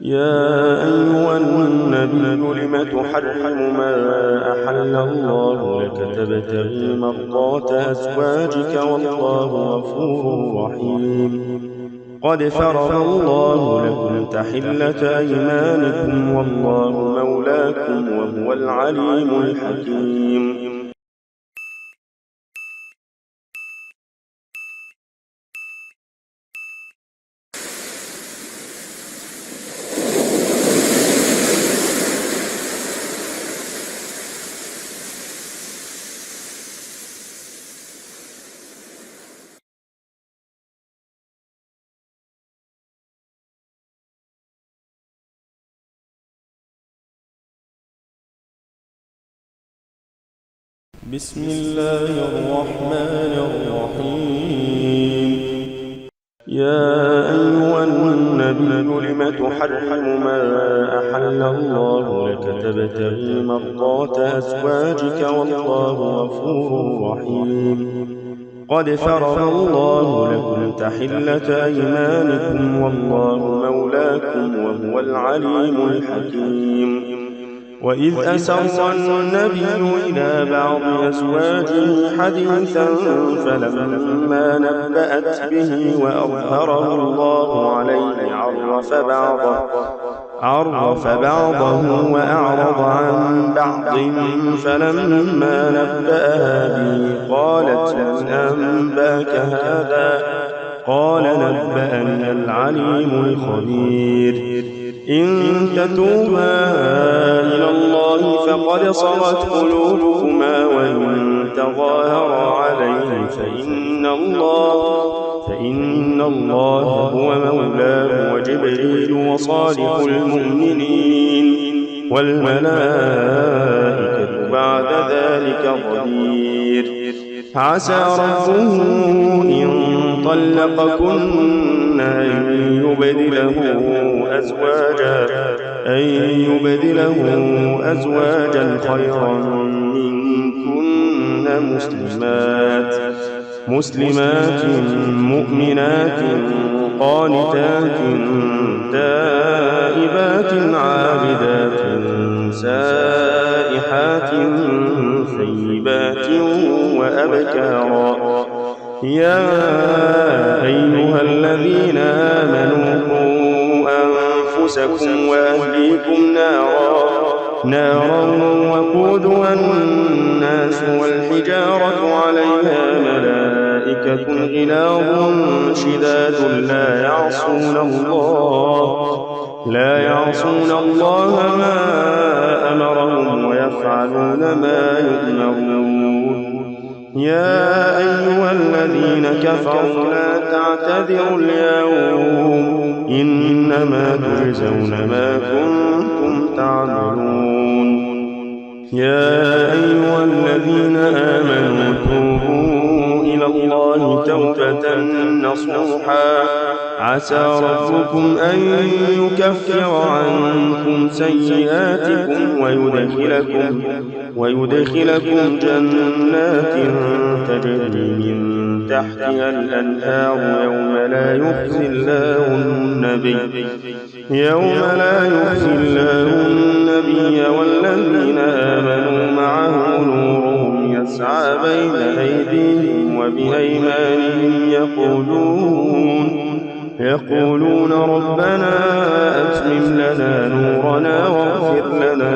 يا أيها النبي لم تحرم ما أحل الله لك تبتغي مرضات أزواجك والله غفور رحيم. قد فرض الله لكم تحلة أيمانكم والله مولاكم وهو العليم الحكيم. بسم الله الرحمن الرحيم. يا أيها النبي لم تحرم ما أحل الله لك تبتغي مرضات أزواجك والله غفور رحيم. قد فرض الله لكم تحلة أيمانكم والله مولاكم وهو العليم الحكيم. وإذ أسر النبي إلى بعض أزواجه حديثا فلما نبأت به وأظهره الله عليه عرف بعضه وأعرض عن بعض فلما نبأها به قالت من أنباك هذا قال نبأني العليم الخبير. إن تتوبا إلى الله فقد صغت قلوبكما وإن تظاهرا عليه فإن الله هو مولاه وجبريل وصالح المؤمنين والملائكة بعد ذلك ظهير. عسى ربه إن طلقكن أن يبدله أزواجا خيرا منكن مسلمات مؤمنات قانتات تائبات عابدات سائحات ثيبات وأبكارا. يا أيها الذين آمنوا قوا أنفسكم وأهليكم نارا وقودها الناس والحجارة عليها ملائكة غلاظ شداد لا يعصون الله ما أمرهم ويفعلون ما يؤمرون. يا أيها الذين كفروا لا تعتذروا اليوم إنما تجزون ما كنتم تعملون. يا أيها الذين آمنوا توبوا إلى الله توبة نصوحا عسى ربكم أن يكفر عنكم سيئاتكم ويدخلكم جنات تجري من تحتها الأنهار يوم لا يخزي الله النبي والذين آمنوا معه نورهم يسعى بين أيديهم وبأيمانهم يقولون ربنا أتمم لنا نورنا واغفر لنا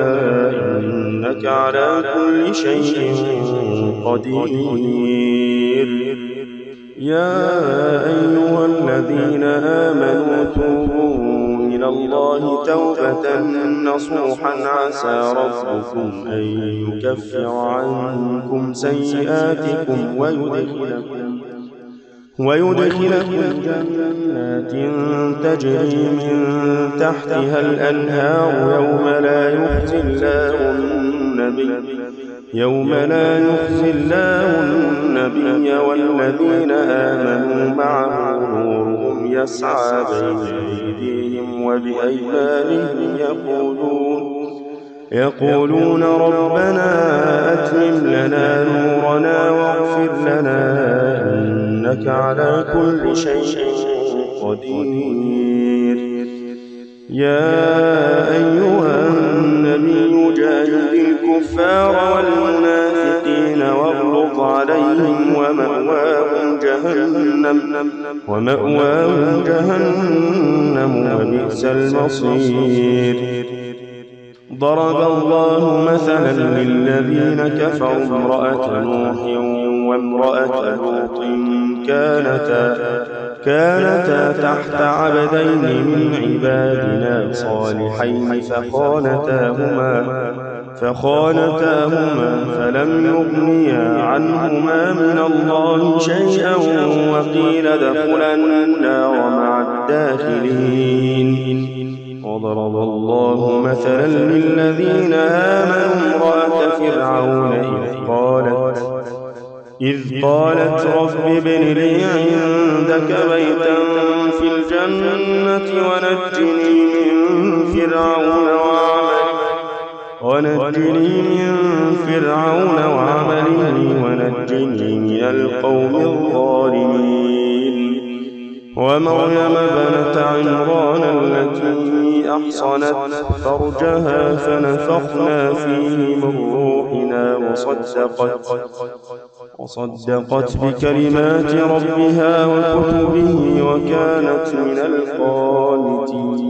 إنك على كل شيء قدير. يا أيها الذين آمنوا توبوا إلى الله توبة نصوحا عسى ربكم أن يكفر عنكم سيئاتكم ويدخلكم جنات تجري من تحتها الأنهار يوم لا يخزي الله النبي والذين آمنوا معه نورهم يسعى بين أيديهم وبأيمانهم يقولون ربنا أتمم لنا نورنا واغفر لنا إنك على كل شيء قدير. يا أيها النبي جاهد الكفار والمنافقين واغلظ عليهم ومأواهم جهنم وبئس المصير. ضرب الله مثلا للذين كفروا امرأة نوح وامرأة لوط كانتا تحت عبدين من عبادنا صالحين فخانتاهما فلم يغنيا عنهما من الله شيئا وقيل ادخلا النار مع الداخلين. وضرب الله مثلا للذين آمنوا امرأة فرعون إذ قالت رب ابن لي عندك بيتا في الجنة ونجني من فرعون وعمله ونجني من القوم الظالمين. ومريم بنت عمران التي أحصنت فرجها فنفخنا فيه من روحنا وصدقت بكلمات ربها وكتبه وكانت من القانتين.